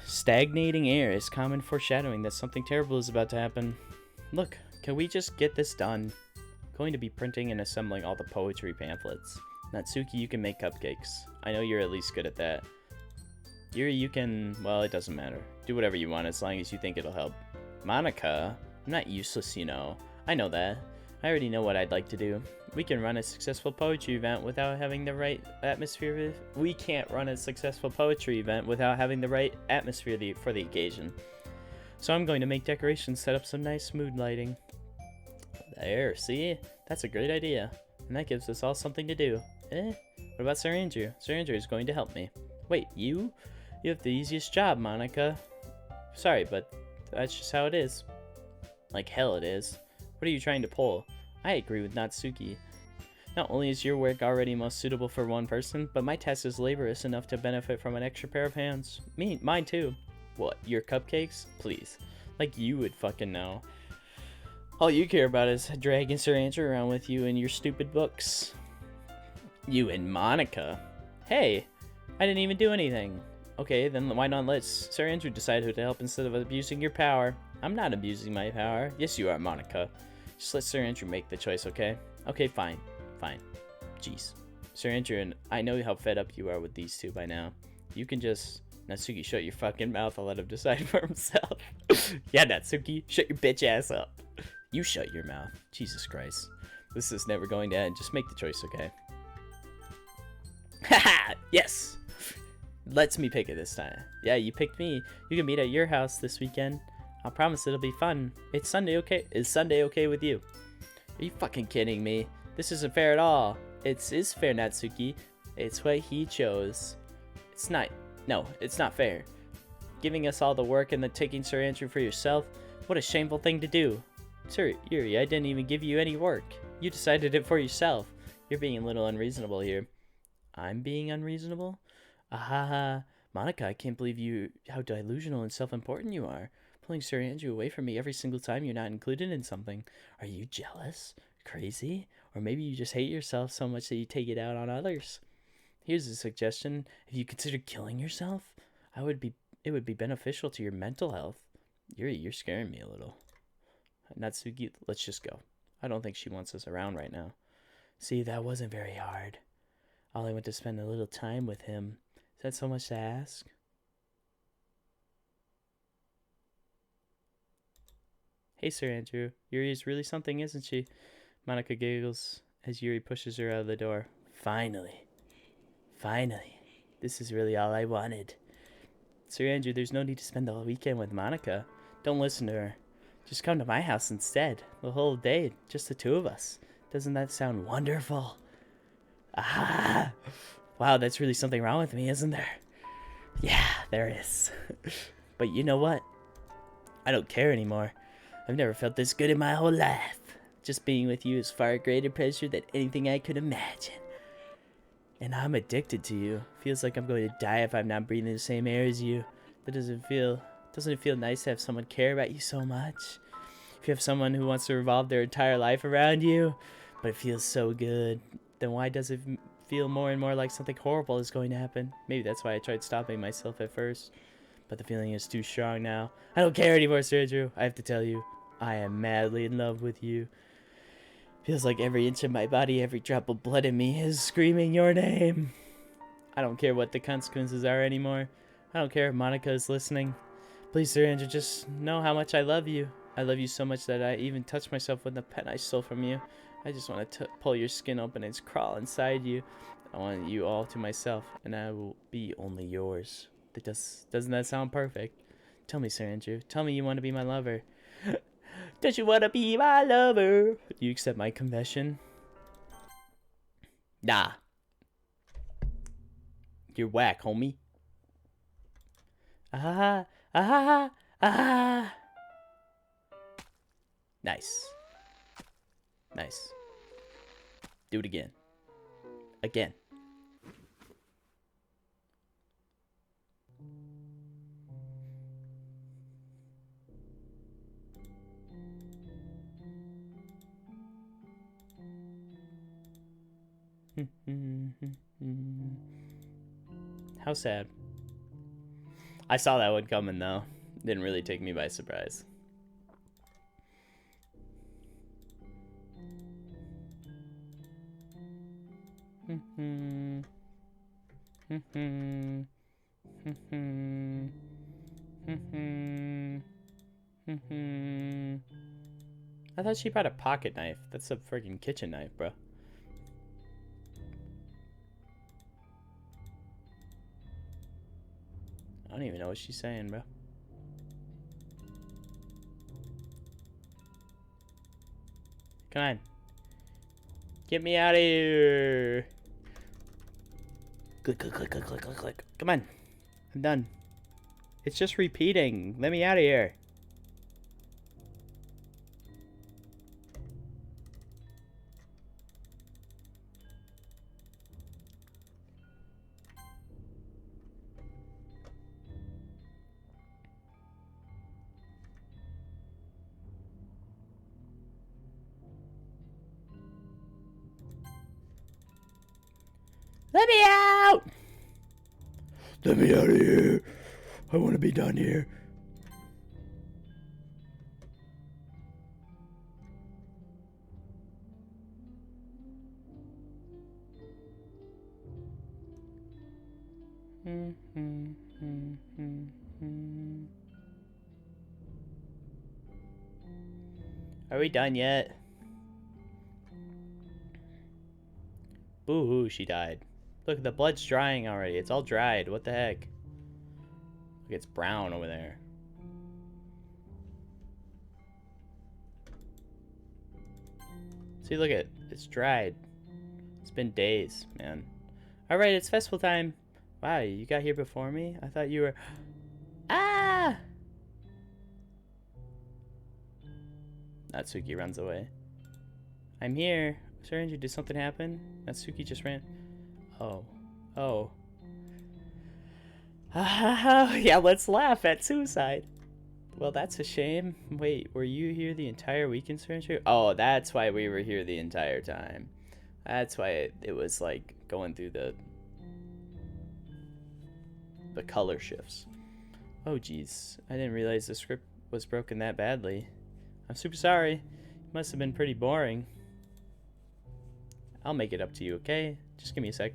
Stagnating air is common foreshadowing that something terrible is about to happen. Look, can we just get this done? I'm going to be printing and assembling all the poetry pamphlets. Natsuki, you can make cupcakes. I know you're at least good at that. Yuri, you can... Well, it doesn't matter. Do whatever you want as long as you think it'll help. Monica, I'm not useless, you know. I know that. I already know what I'd like to do. We can run a successful poetry event without having the right atmosphere. We can't run a successful poetry event without having the right atmosphere for the occasion. So I'm going to make decorations, set up some nice mood lighting. There, see? That's a great idea. And that gives us all something to do. What about Sir Andrew? Sir Andrew is going to help me. Wait, you? You have the easiest job, Monica. Sorry, but that's just how it is. Like hell it is. What are you trying to pull? I agree with Natsuki. Not only is your work already most suitable for one person, but my task is laborious enough to benefit from an extra pair of hands. Mine too. What, your cupcakes? Please. Like you would fucking know. All you care about is dragging Sir Andrew around with you and your stupid books. You and Monica? Hey, I didn't even do anything. Okay, then why not let Sir Andrew decide who to help instead of abusing your power? I'm not abusing my power. Yes, you are, Monica. Just let Sir Andrew make the choice, okay? Okay, fine. Fine. Jeez. Sir Andrew, and I know how fed up you are with these two by now. You can just... Natsuki, shut your fucking mouth. I'll let him decide for himself. Yeah, Natsuki, shut your bitch ass up. You shut your mouth. Jesus Christ. This is never going to end. Just make the choice, okay? Haha! Yes! Lets me pick it this time. Yeah, you picked me. You can meet at your house this weekend. I promise it'll be fun. It's Sunday, okay? Is Sunday okay with you? Are you fucking kidding me? This isn't fair at all. It is fair, Natsuki. It's what he chose. It's not... No, it's not fair. Giving us all the work and then taking Sir Andrew for yourself? What a shameful thing to do. Sir, Yuri, I didn't even give you any work. You decided it for yourself. You're being a little unreasonable here. I'm being unreasonable? Ahaha. Monica, I can't believe how delusional and self-important you are. Pulling Sir Andrew away from me every single time you're not included in something. Are you jealous? Crazy? Or maybe you just hate yourself so much that you take it out on others. Here's a suggestion. If you consider killing yourself, it would be beneficial to your mental health. You're scaring me a little. Natsuki, let's just go. I don't think she wants us around right now. See, that wasn't very hard. All I want to spend a little time with him. Is that so much to ask? Hey, Sir Andrew. Yuri is really something, isn't she? Monica giggles as Yuri pushes her out of the door. Finally. Finally. This is really all I wanted. Sir Andrew, there's no need to spend the whole weekend with Monica. Don't listen to her. Just come to my house instead. The whole day, just the two of us. Doesn't that sound wonderful? Ah! Wow, that's really something wrong with me, isn't there? Yeah, there is. But you know what? I don't care anymore. I've never felt this good in my whole life. Just being with you is far greater pleasure than anything I could imagine. And I'm addicted to you. Feels like I'm going to die if I'm not breathing the same air as you. But doesn't it feel nice to have someone care about you so much? If you have someone who wants to revolve their entire life around you, but it feels so good, then why does it feel more and more like something horrible is going to happen? Maybe that's why I tried stopping myself at first. But the feeling is too strong now. I don't care anymore, Sir Andrew. I have to tell you, I am madly in love with you. Feels like every inch of my body, every drop of blood in me is screaming your name. I don't care what the consequences are anymore. I don't care if Monica is listening. Please, Sir Andrew, just know how much I love you. I love you so much that I even touch myself with the pen I stole from you. I just want to pull your skin open and crawl inside you. I want you all to myself, and I will be only yours. Doesn't that sound perfect? Tell me, Sir Andrew. Tell me you want to be my lover. Don't you want to be my lover? Do you accept my confession? Nah. You're whack, homie. Ah, ah, ah. Nice. Nice. Do it again. Again. How sad. I saw that one coming though. Didn't really take me by surprise. I thought she brought a pocket knife. That's a freaking kitchen knife, bro. I don't even know what she's saying, bro. Come on. Get me out of here. Click, click, click, click, click, click, click. Come on. I'm done. It's just repeating. Let me out of here. Let me out! Let me out of here. I want to be done here. Are we done yet? Boo-hoo, she died. Look, the blood's drying already. It's all dried. What the heck? Look, it's brown over there. See, look at it's dried. It's been days, man. Alright, it's festival time. Wow, you got here before me? I thought you were... Ah! Natsuki runs away. I'm here. Syringe, did something happen? Natsuki just ran... Oh. Oh. Yeah, let's laugh at suicide. Well, that's a shame. Wait, were you here the entire weekend, Syringe? Oh, that's why we were here the entire time. That's why it was like going through the color shifts. Oh, geez. I didn't realize the script was broken that badly. I'm super sorry. It must have been pretty boring. I'll make it up to you, okay? Just give me a sec.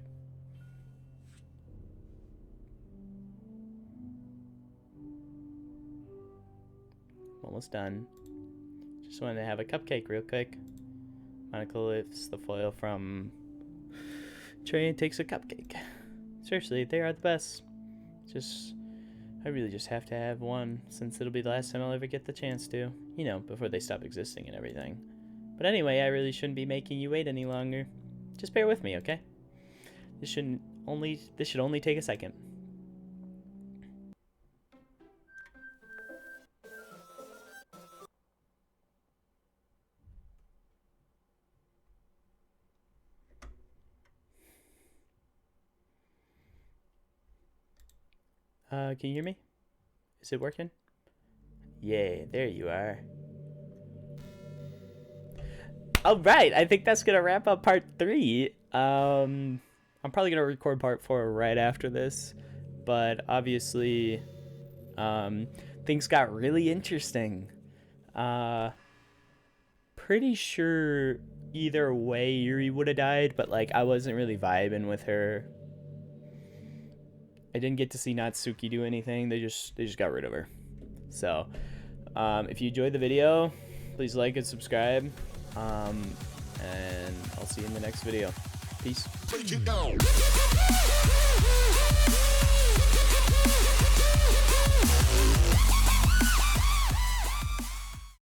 Almost done. Just wanted to have a cupcake real quick. Monica lifts the foil from tray and takes a cupcake. Seriously, they are the best. I really just have to have one, since it'll be the last time I'll ever get the chance to. You know, before they stop existing and everything. But anyway, I really shouldn't be making you wait any longer. Just bear with me, okay? This should only take a second. Can you hear me? Is it working? Yay, there you are. Alright, I think that's gonna wrap up part 3. I'm probably gonna record part 4 right after this. But obviously, things got really interesting. Pretty sure either way Yuri would have died, but like I wasn't really vibing with her. I didn't get to see Natsuki do anything. They just got rid of her. So, if you enjoyed the video, please like and subscribe. And I'll see you in the next video. Peace.